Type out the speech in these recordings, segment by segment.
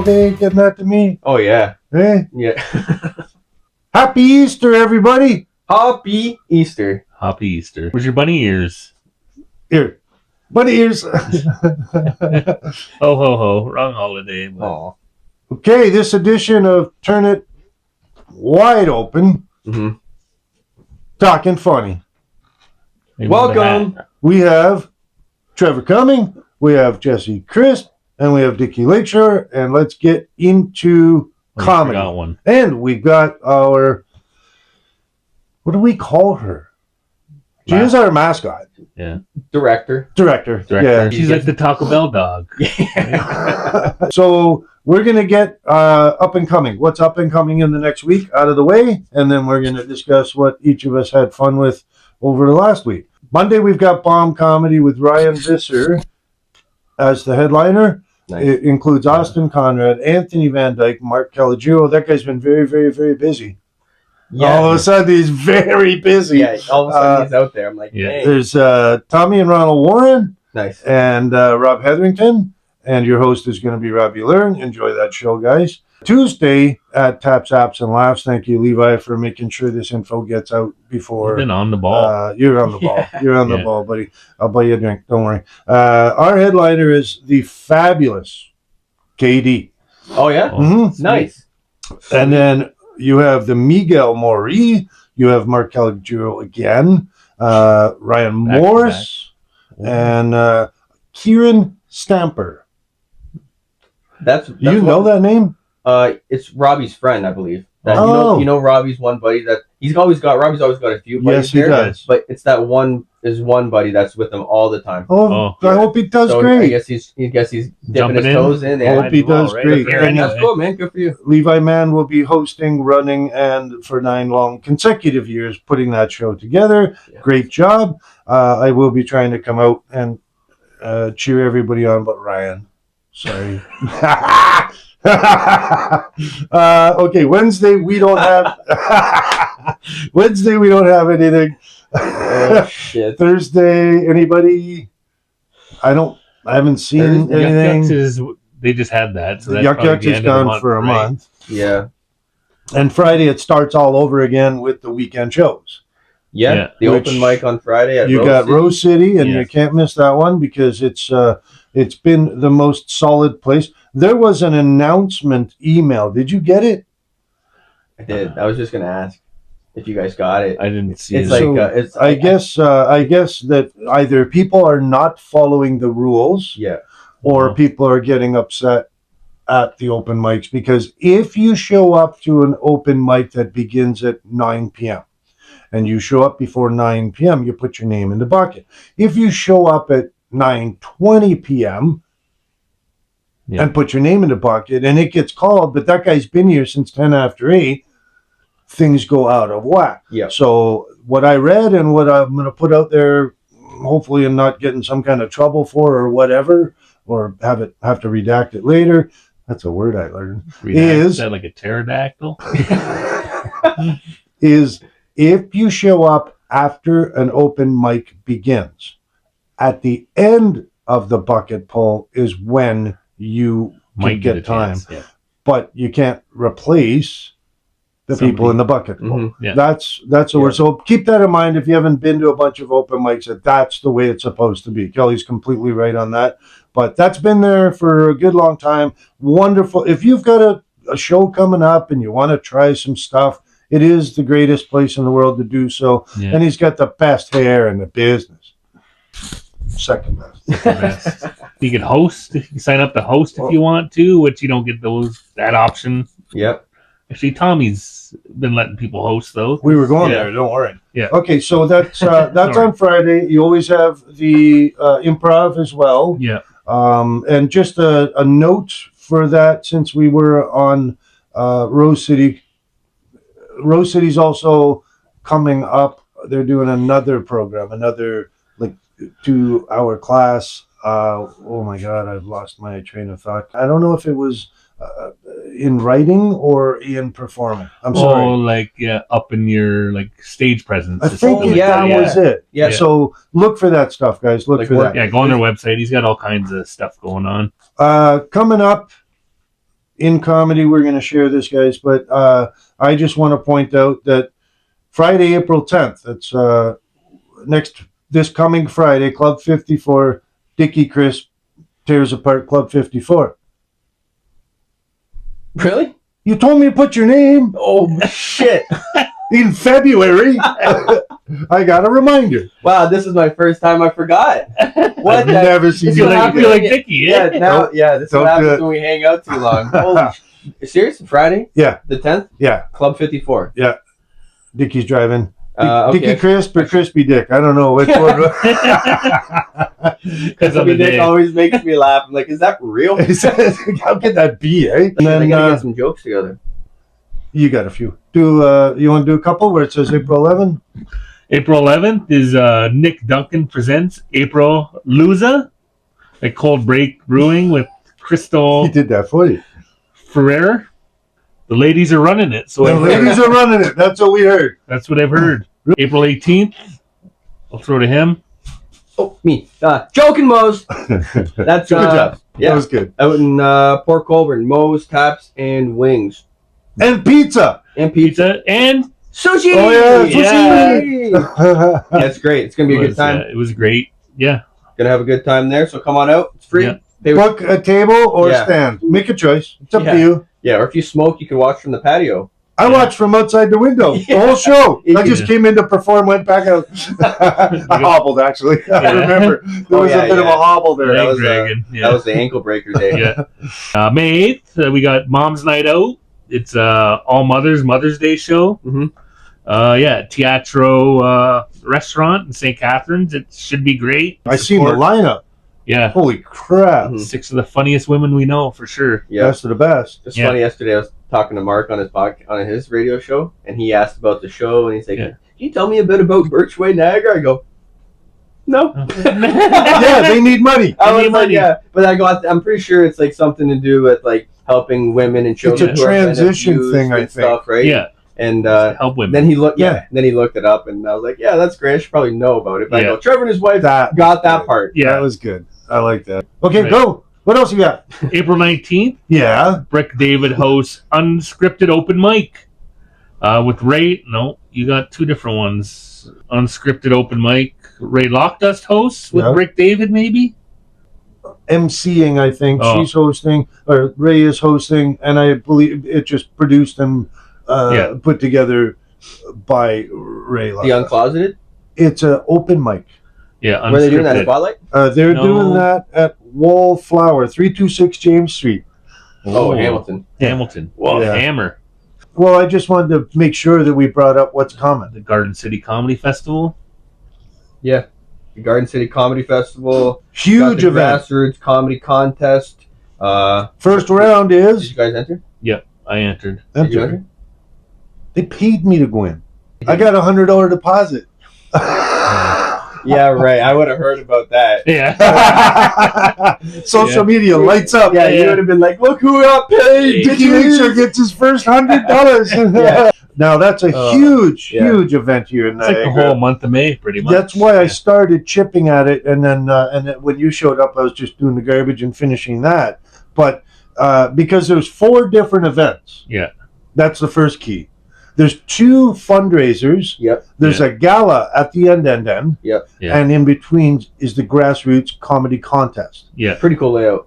all day getting that to me. Oh, yeah. Eh? Yeah. Happy Easter, everybody. Happy Easter. Happy Easter. Where's your bunny ears? Here. Bunny ears. Ho, ho, ho. Wrong holiday. But... Aw. Okay, this edition of Turn It Wide Open. Mm-hmm. Talking funny. Welcome. We have Trevor Cumming, we have Jesse Crisp, and we have Dickie Lakeshore, and let's get into comedy. Got one. And we got our, what do we call her? She is our mascot. Yeah. Director. Yeah. She's like the Taco Bell dog. So we're going to get up and coming. What's up and coming in the next week out of the way, and then we're going to discuss what each of us had fun with over the last week. Monday, we've got Bomb Comedy with Ryan Visser as the headliner. Nice. It includes Austin Conrad, Anthony Van Dyke, Mark Calagiro. That guy's been very, very, very busy. Yeah. All of a sudden, he's very busy. Yeah, all of a sudden he's out there. I'm like, yeah. hey. There's Tommy and Ronald Warren Nice. and Rob Hetherington. And your host is going to be Robbie Learn. Enjoy that show, guys. Tuesday at Taps, Apps, and Laughs. Thank you, Levi, for making sure this info gets out before. You've been on the ball. You're on the ball. Yeah. You're on the ball, buddy. I'll buy you a drink. Don't worry. Our headliner is the fabulous KD. Oh, yeah? Mhm. Nice. And then you have the Miguel Mori. You have Mark Calagiro again. Ryan Back to Morse. And Kieran Stamper. That's You know that name? It's Robbie's friend, I believe. That, Oh. you know Robbie's one buddy that Robbie's always got a few buddies. Yes, he there, does. But it's that one buddy that's with him all the time. Oh, Oh. I hope he does So I great. guess he's dipping Jumping his in. toes in. I Yeah. hope he does Right great. up here And anyway. That's cool, man. Good for you. Levi Mann will be hosting, running, and for 9 long consecutive years putting that show together. Yeah. Great job. I will be trying to come out and cheer everybody on but Ryan. Sorry. Okay, Wednesday we don't have anything. Oh, shit. Thursday, anybody? I haven't seen Thursday, anything. Yuck Yucks they just had that. So that's Yuck probably Yucks the is end of the gone month, for a right? month. Yeah. And Friday it starts all over again with the weekend shows. Yeah. Yeah. The Which open mic on Friday at You got City. Rose City, and Yeah. you can't miss that one because it's been the most solid place. There was an announcement email. Did you get it? I did. I was just gonna ask if you guys got it. I didn't see It's it. like So, it's. I guess that either people are not following the rules, Yeah. or people are getting upset at the open mics, because if you show up to an open mic that begins at 9 p.m. and you show up before 9 p.m., you put your name in the bucket. If you show up at 9:20 p.m. Yeah. and put your name in the bucket and it gets called, but that guy's been here since 10 after 8, things go out of whack. Yeah. So what I read and what I'm going to put out there, hopefully I'm not getting some kind of trouble for or whatever, or have to redact it later. That's a word I learned. Is that like a pterodactyl? Is if you show up after an open mic begins, at the end of the bucket pull is when you Might can get a time. chance, yeah. But you can't replace the people Somebody. in the bucket pull. Mhm. Yeah. That's the word. So keep that in mind if you haven't been to a bunch of open mics, that's the way it's supposed to be. Kelly's completely right on that. But that's been there for a good long time. Wonderful. If you've got a show coming up and you want to try some stuff, it is the greatest place in the world to do so. Yeah. And he's got the best hair in the business. Second best. The best. You can host. You can sign up to host if you want to, which you don't get that option. Yep. Actually, Tommy's been letting people host though. We were going Yeah. there, don't worry. Yeah. Okay, so that's Sorry. on Friday. You always have the improv as well. Yeah. And just a note for that, since we were on Rose City. Rose City's also coming up. They're doing another program, another 2-hour class. Oh my God, I've lost my train of thought. I don't know if it was in writing or in performing. I'm sorry. Oh, up in your stage presence. I or think something like that that. was it. Yeah. So look for that stuff, guys. Look Like for what- that. Yeah, go on their website. He's got all kinds of stuff going on. Coming up in comedy, we're going to share this, guys. But I just want to point out that Friday, April 10th, that's this coming Friday, Club 54, Dickie Crisp tears apart Club 54. Really? You told me to put your name Oh shit! in February. I got a reminder. Wow, this is my first time I forgot. What? I've never seen It's you what like You feel that. like Dickie, Yeah, now, this is Don't what do happens it. when we hang out too long. Holy serious? Friday? Yeah. The 10th? Yeah, Club 54. Dickie's driving. Okay. Dickie Crisp or Crispy Dick? I don't know which one. Because of the Dick day. always makes me laugh. I'm like, is that real? How can that be, eh? And I then gotta get some jokes together. you got a few. You want to do a couple where it says April 11? April 11th is Nick Duncan presents April Luza at Cold Break Brewing with Crystal He did that for you. Ferrer. The ladies are running it, so The I've heard. ladies are running it. That's what we heard. That's what I've heard. April 18th, I'll throw to him. Oh, me. Joking Moe's. That's Good job. That Yeah. was good. Out in Port Colborne. Moe's, Taps, and Wings. And pizza. And pizza. Pizza and Sushi! Oh, yeah, sushi! sushi. That's great. It's going to be a good time. it was great. Yeah. Going to have a good time there. So come on out. It's free. Yeah. Book a table or Yeah. stand. Make a choice. It's up Yeah. to you. Yeah, or if you smoke, you can watch from the patio. I watched from outside the window the Yeah. whole show. I Yeah. just came in to perform, went back out. I hobbled, actually. I Yeah. remember. There was yeah, a bit of a yeah. hobble there. That Leg was, dragging. That was the ankle breaker day. Yeah. May 8th, we got Mom's Night Out. It's All Mother's Day show. Mhm. Teatro restaurant in St. Catharines. It should be great. I seen the Support. lineup. Yeah. Holy crap. Mhm. 6 of the funniest women we know for sure. Yeah. Best of the best. It's Yeah. funny. Yesterday, I was talking to Mark on his radio show, and he asked about the show, and he's like, Yeah. "Can you tell me a bit about Birchway Niagara?" I go, "No." Yeah, they need money. I They was need like, money. "Yeah," but I go, "I'm pretty sure it's like something to do with like helping women and children It's a who are kind of transition abused thing, I and think. stuff, right?" Yeah. And Help women. then he looked, Yeah. Then he looked it up, and I was like, "Yeah, that's great. I should probably know about it." But I Yeah. go, Trevor and his wife That got that part. Yeah. That was good. I like that. Okay, Right. go. What else you got? April 19th, Yeah. Brick David hosts Unscripted Open Mic with Ray. No, you got two different ones. Unscripted Open Mic. Ray Lockdust hosts with Yeah. Brick David, maybe? MCing, I think. Oh. She's hosting, or Ray is hosting, and I believe it just produced and Yeah. put together by Ray. The Uncloseted. It's an open mic. Yeah, Were they doing that at Unscripted. Spotlight? They're No. doing that at Wallflower, 326 James Street. Oh, Hamilton. Hamilton. Well, Yeah. Hammer. Well, I just wanted to make sure that we brought up what's coming. The Garden City Comedy Festival. Yeah. The Garden City Comedy Festival. Got Huge the event. Grassroots Comedy Contest. First round Did is you guys enter? I entered. Did you enter? they paid me to go in. I got $100 deposit. Yeah, right. I would have heard about that. Yeah. Social media lights up. Yeah, you would have been like, "Look who got paid!" Dickie Nature gets his first $100. Yeah. Now that's a huge, yeah. huge event here in It's like the Niagara. whole month of May, pretty much. That's why I Yeah. started chipping at it, and then when you showed up, I was just doing the garbage and finishing that. But because there's 4 different events, Yeah. that's the first key. There's 2 fundraisers. Yep. There's a gala at the end, Yeah. and in between is the Grassroots Comedy Contest. Yeah. Pretty cool layout.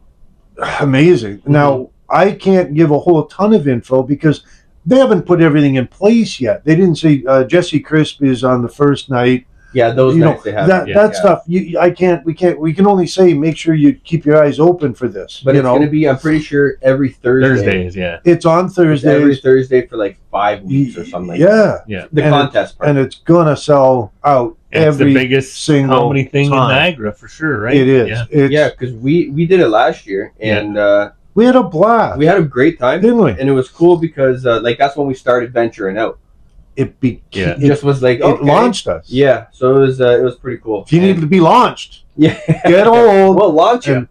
Amazing. Now, I can't give a whole ton of info because they haven't put everything in place yet. They didn't say Jesse Crisp is on the first night. Yeah, those You know, nights they have. that yeah. stuff. We can only say make sure you keep your eyes open for this. But you it's know, going to be, I'm pretty sure, every Thursday. Thursdays, yeah. it's on It's every Thursdays. Thursday for like 5 weeks or something like Yeah, Yeah. The And contest part. and it's gonna sell out It's the every. biggest single comedy thing time. in Niagara for sure, right? It is. Yeah. It's, Yeah, because we did it last year, and we had a blast, we had a great time. didn't we? And it was cool because like that's when we started venturing out. It Yeah. It just was like, it okay. launched us. Yeah, so it was pretty cool. If you need And- to be launched, yeah, get old. we'll launch it. and,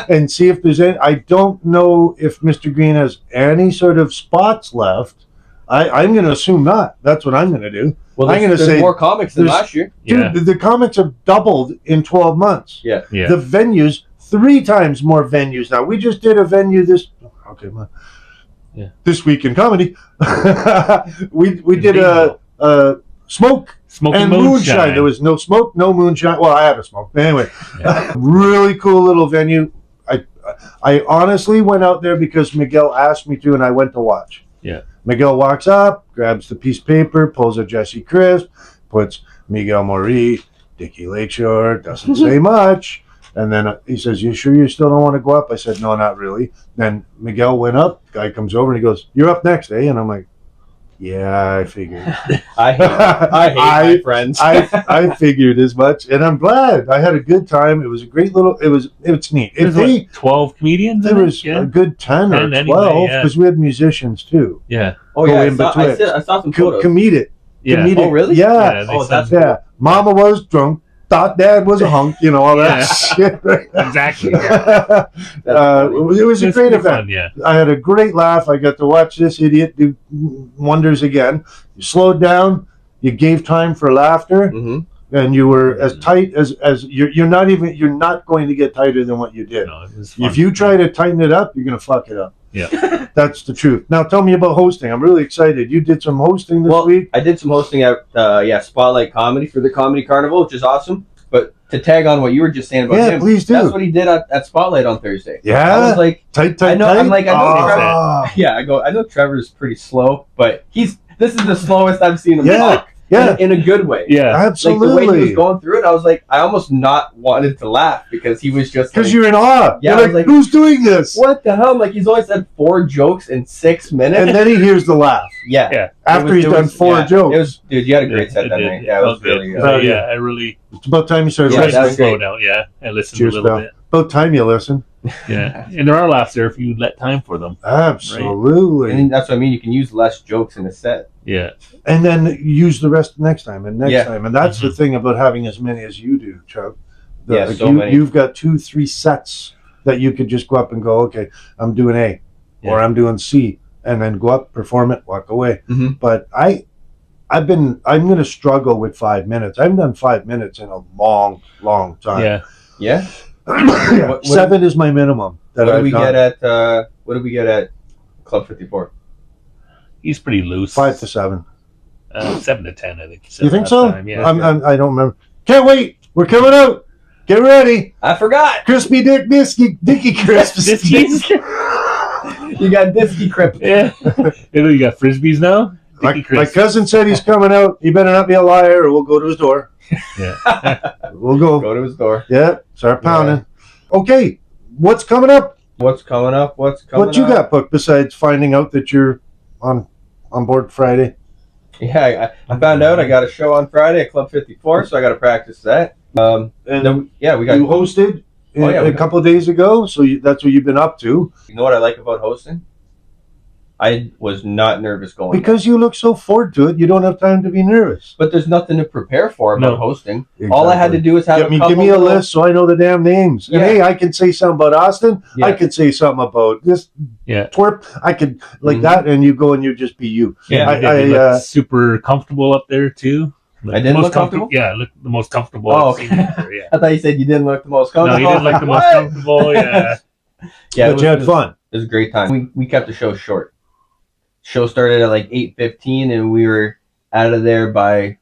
and see if there's any. I don't know if Mr. Green has any sort of spots left. I'm going to assume not. That's what I'm going to do. Well, I'm there's, gonna there's say more comics than there's- last year. Yeah. Dude, the comics have doubled in 12 months. Yeah. Yeah. The venues, 3 times more venues now. We just did a venue Okay, Yeah. This week in comedy, we did Bingo. a smoke Smoking and moonshine. There was no smoke, no moonshine. Well, I had a smoke. But anyway, really cool little venue. I honestly went out there because Miguel asked me to, and I went to watch. Yeah. Miguel walks up, grabs the piece of paper, pulls a Jesse Crisp, puts Miguel Maury, Dickie Lakeshore, doesn't say much. And then he says, "You sure you still don't want to go up?" I said, "No, not really." Then Miguel went up. Guy comes over and he goes, "You're up next, eh?" And I'm like, "Yeah, I figured." I hate my friends. I figured as much, and I'm glad. I had a good time. It was a great little. It's neat. There's If 12 comedians. there was a good 10 or 10 anyway, 12 yeah. because we had musicians too. Yeah. Oh Go yeah, in betwixt. I saw some photos. Comedic. Yeah. Oh really? Yeah. they Oh, said- that's Yeah. Mama was drunk. Thought Dad was a hunk. You know all that Yeah. shit. Exactly. It was a It's great pretty event. fun, yeah. I had a great laugh. I got to watch this idiot do wonders again. You slowed down. You gave time for laughter, Mm-hmm. and you were as tight as you're not even. You're not going to get tighter than what you did. No, it was fun. If you try to tighten it up, you're going to fuck it up. Yeah. That's the truth. Now tell me about hosting. I'm really excited. You did some hosting this week. I did some hosting at Spotlight Comedy for the Comedy Carnival, which is awesome. But to tag on what you were just saying about Yeah, him, please do. that's what he did at Spotlight on Thursday. Yeah? I was like, Tight. I know- tight. I'm like, I know Ah. yeah, I know Trevor's pretty slow, but this is the slowest I've seen him Yeah. talk. Yeah. In a good way. Yeah. Absolutely. Like the way he was going through it, I was like, I almost not wanted to laugh because he was just Because like, you're in awe. Yeah, You're I like, was like, who's doing this? what the hell? Like he's only said 4 jokes in 6 minutes. And then he hears the laugh yeah. Yeah. after he's done 4 jokes. It was, dude, you had a great set that It night. did. Yeah, it was felt really good. good. Yeah, I really It's about time you started Yeah, tried listening. that's to slow great. down. Yeah. I listened Cheers, a little pal. bit. About time you listen. Yeah. And there are laughs there if you let time for them. Absolutely. And that's what I mean. You can use less jokes in a set. Yeah. And then use the rest next time and next Yeah. time. And that's the thing about having as many as you do, Chuck. Yeah, Like so many. You've got 2-3 sets that you could just go up and go, okay, I'm doing A or Yeah. I'm doing C, and then go up, perform it, walk away. Mhm. But I'm going to struggle with 5 minutes. I haven't done 5 minutes in a long, long time. Yeah. Yeah. Yeah. What- 7 is my minimum that What I've do we done. get at Club 54? He's pretty loose. 5 to 7. 7 to 10, I think. He said You think last so? time. Yeah. I don't remember. Can't wait. We're coming out. Get ready. I forgot. Crispy Dicky Crisps. This he's- You got Disky Crip. yeah. You got frisbees now? My Dickie Crisp. cousin said he's coming out. He better not be a liar, or we'll go to his door. Yeah. We'll go. Go to his door. Yeah, start pounding. Okay, what's coming up? What's coming up? What's coming What you up? got booked besides finding out that you're on board Friday? Yeah, I found out I got a show on Friday at Club 54, so I got to practice that. And Then, yeah, we got. you hosted Oh, yeah, a couple of days ago, so that's what you've been up to. You know what I like about hosting? I was not nervous going. Because you look so forward to it, you don't have time to be nervous. But there's nothing to prepare for about No. hosting. All I had to do was have Give me a little- list so I know the damn names. And Yeah. hey, I can say something about Austin. Yeah. I could say something about this Yeah. twerp. I could like Mhm. that, and you go and you just be you. Yeah. I- You look super comfortable up there, too. I didn't Most look comfortable? Yeah, look the most comfortable. Oh, I've seen up there, yeah. I thought you said you didn't look the most No, comfortable. you didn't look the most What? comfortable. Yeah. Yeah, But you had fun. It was a great time. We kept the show short. Show started at like 8:15, and we were out of there by.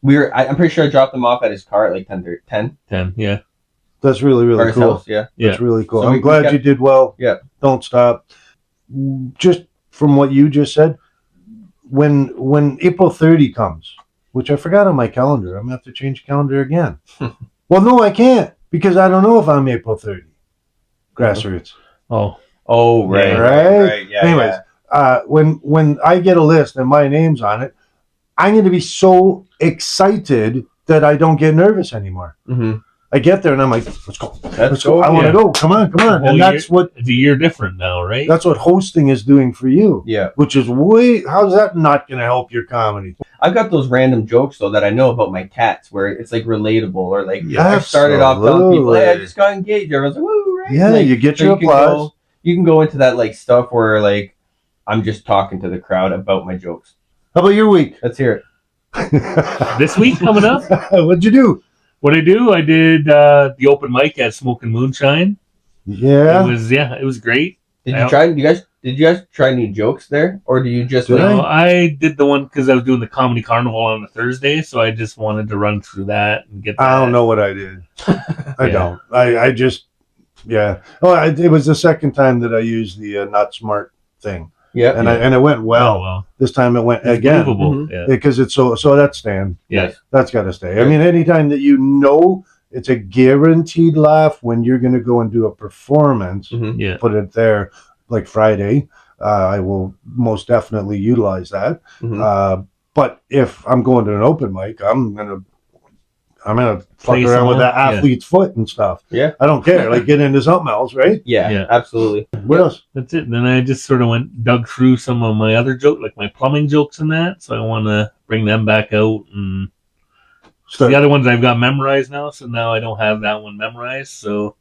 I'm pretty sure I dropped him off at his car at like 10. 10. Yeah. That's really, Or really his cool. house, yeah. That's really cool. So I'm we glad kept- you did well. Yeah. Don't stop. Just from what you just said, when April 30 comes, which I forgot on my calendar, I'm gonna have to change the calendar again. Well, no, I can't because I don't know if I'm April 30. Grassroots. Oh. Oh, right. Yeah. Right? Yeah. Anyways, when I get a list and my name's on it, I'm going to be so excited that I don't get nervous anymore. Mm-hmm. I get there and I'm like, let's go. Let's go. go. I want to yeah. go. Come on. Whole And that's what It's a year different now, right? that's what hosting is doing for you. Yeah. Which is how's that not going to help your comedy? I've got those random jokes though that I know about my cats where it's like relatable or like I started off telling people, hey, I Absolutely. just got engaged. Everyone's like, woo, right? Yeah, Like, you get so your you applause. you can go into that like stuff where like I'm just talking to the crowd about my jokes. How about your week? Let's hear it. This week coming up, What'd you do? what I do, I did the open mic at Smoking Moonshine. Yeah. It was great. Did you guys try new jokes there, or do you just Did No, I did the one because I was doing the comedy carnival on a Thursday, so I just wanted to run through that and get that. I don't know what I did. I Yeah. don't. I just, yeah. Oh, it was the second time that I used the not smart thing, Yeah. and it went well. Oh, well. This time it went It's again believable. Mhm. Yeah. because it's so that's staying. Yeah. That's got to stay. I Yeah. mean, anytime that you know it's a guaranteed laugh when you're going to go and do a performance, Mhm. Yeah. put it there like Friday. I will most definitely utilize that. Mhm. But if I'm going to an open mic, I'm gonna fuck Play around with someone, that yeah. athlete's foot and stuff. Yeah. I don't care. Like get into something else, right? Yeah. Yeah. Absolutely. What else? That's it. Then I just sort of dug through some of my other jokes, like my plumbing jokes and that. So I want to bring them back out. And Start. the other ones I've got memorized now, so now I don't have that one memorized. So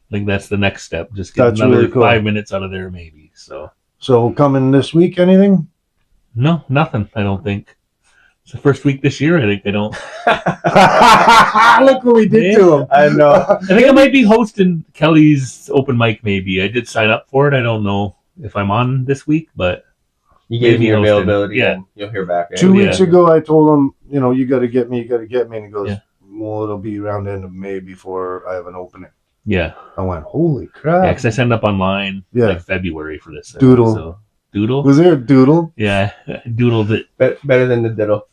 I think that's the next step. Just get That's another really cool. 5 minutes out of there, maybe. So So coming this week, anything? no, nothing. I don't think. It's the first week this year. I think I don't. Look what we did to him. I know. I think I might be hosting Kelly's open mic. Maybe I did sign up for it. I don't know if I'm on this week, but You gave me your Maybe hosted. availability. Yeah. And you'll hear back. Right? 2 Yeah. weeks ago, I told him, you got to get me, and he goes, Yeah. well, it'll be around the end of May before I have an opening. yeah, I went, holy yeah. crap! Because I signed up online Yeah. like February for this. Doodle. So doodle. Was there a doodle? Yeah, doodled it. Better than the diddle.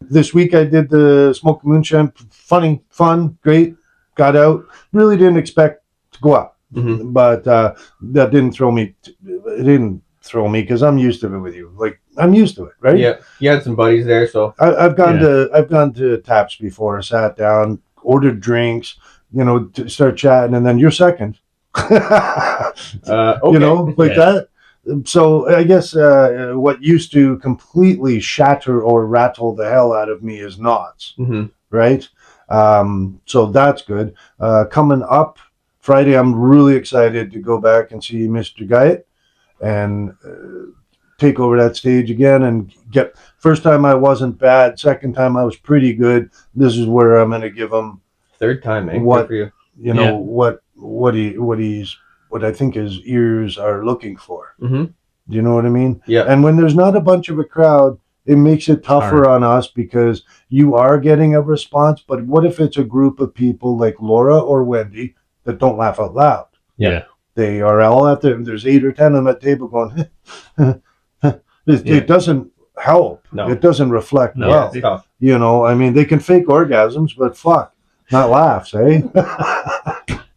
This week I did the smoke moonshine. Funny, fun, great. Got out. Really didn't expect to go up, Mhm. but that didn't throw me. It didn't throw me because I'm used to it with you. Like I'm used to it, right? Yeah. You had some buddies there, so I've gone Yeah. to taps before. Sat down, ordered drinks. To start chatting, and then you're second. okay. Like Yeah. that. So I guess what used to completely shatter or rattle the hell out of me is knots, Mhm. right? So that's good. Coming up Friday, I'm really excited to go back and see Mr. Guyett and take over that stage again and get. First time I wasn't bad. Second time I was pretty good. This is where I'm going to give him, Third time, man. What- Good for you. Yeah. what I think his ears are looking for. Mm-hmm. Do you know what I mean? Yeah. And when there's not a bunch of a crowd, it makes it tougher on us because you are getting a response. But what if it's a group of people like Laura or Wendy that don't laugh out loud? Yeah. They are all out there. There's 8 or 10 of them at the table going, Yeah. It doesn't help. No. It doesn't reflect No. well. It's tough. I mean, they can fake orgasms, but fuck, not laughs, eh?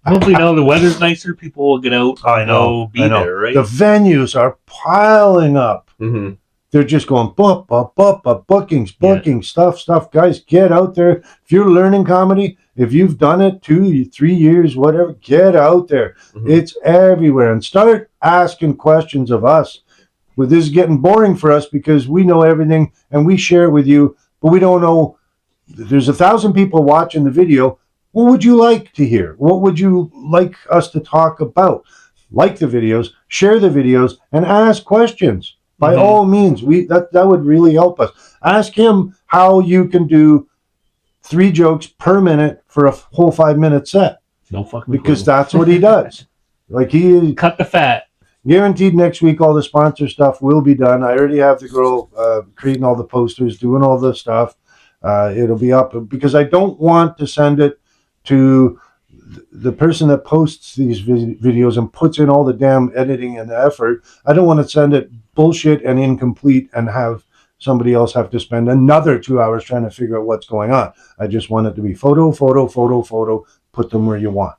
Hopefully now the weather's nicer. People will get out. Be I know. there, right? The venues are piling up. Mm-hmm. They're just going bookings, Yeah. stuff. Guys, get out there. If you're learning comedy, if you've done it 2, 3 years, whatever, get out there. Mhm. It's everywhere, and start asking questions of us. Well, this is getting boring for us because we know everything and we share it with you, but we don't know. There's 1,000 people watching the video. What would you like to hear? What would you like us to talk about? Like the videos, share the videos, and ask questions. By Mhm. all means, that would really help us. Ask him how you can do 3 jokes per minute for a whole 5-minute set, No fucking because clue. that's what he does. Like he Cut the fat. guaranteed next week all the sponsor stuff will be done. I already have the girl creating all the posters, doing all the stuff. It'll be up because I don't want to send it to the person that posts these videos and puts in all the damn editing and the effort. I don't want to send it bullshit and incomplete and have somebody else have to spend another 2 hours trying to figure out what's going on. I just want it to be photo, put them where you want.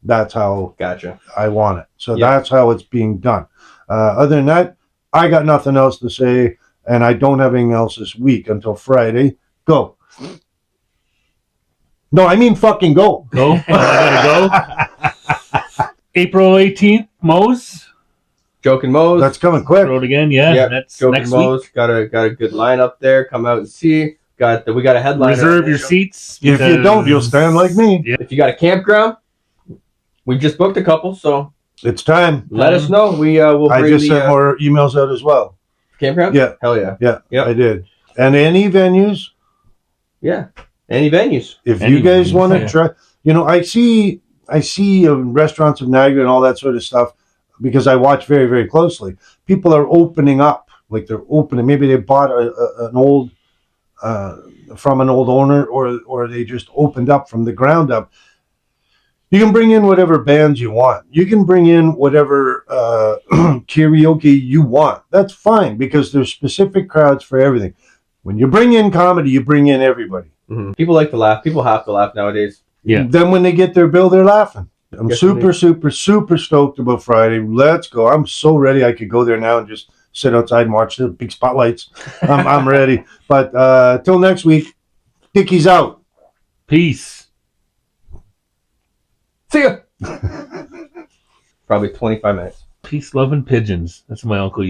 That's how Gotcha. I want it. So Yeah. that's how it's being done. Other than that, I got nothing else to say, and I don't have anything else this week until Friday. Go. No, I mean fucking go. Go. I gotta go. April 18th, Moe's. Joke and Moe's. That's coming quick. Road again. Yeah. Yep. That's Joke next and week. Moe's. Got a good lineup there. Come out and see. We got a headliner. Reserve your seats. If you don't, you'll stand like me. Yeah. If you got a campground, we just booked a couple, so It's time. let us know. We will I bring just the sent more emails out as well. campground. Yeah. Hell yeah. Yeah, Yep. I did. And any venues, Yeah. Any venues. if Any you guys venues, want to yeah. try, I I see restaurants of Niagara and all that sort of stuff because I watch very, very closely. People are opening up, like they're opening. Maybe they bought an old from an old owner, or they just opened up from the ground up. You can bring in whatever bands you want. You can bring in whatever karaoke you want. That's fine because there's specific crowds for everything. When you bring in comedy, you bring in everybody. Mm-hmm. People like to laugh. People have to laugh nowadays. Yeah. Then when they get their bill, they're laughing. I'm Yes, super stoked about Friday. Let's go. I'm so ready. I could go there now and just sit outside and watch the big spotlights. I'm ready. But till next week, Dickie's out. Peace. See ya. Probably 25 minutes. Peace, love, and pigeons. That's what my uncle used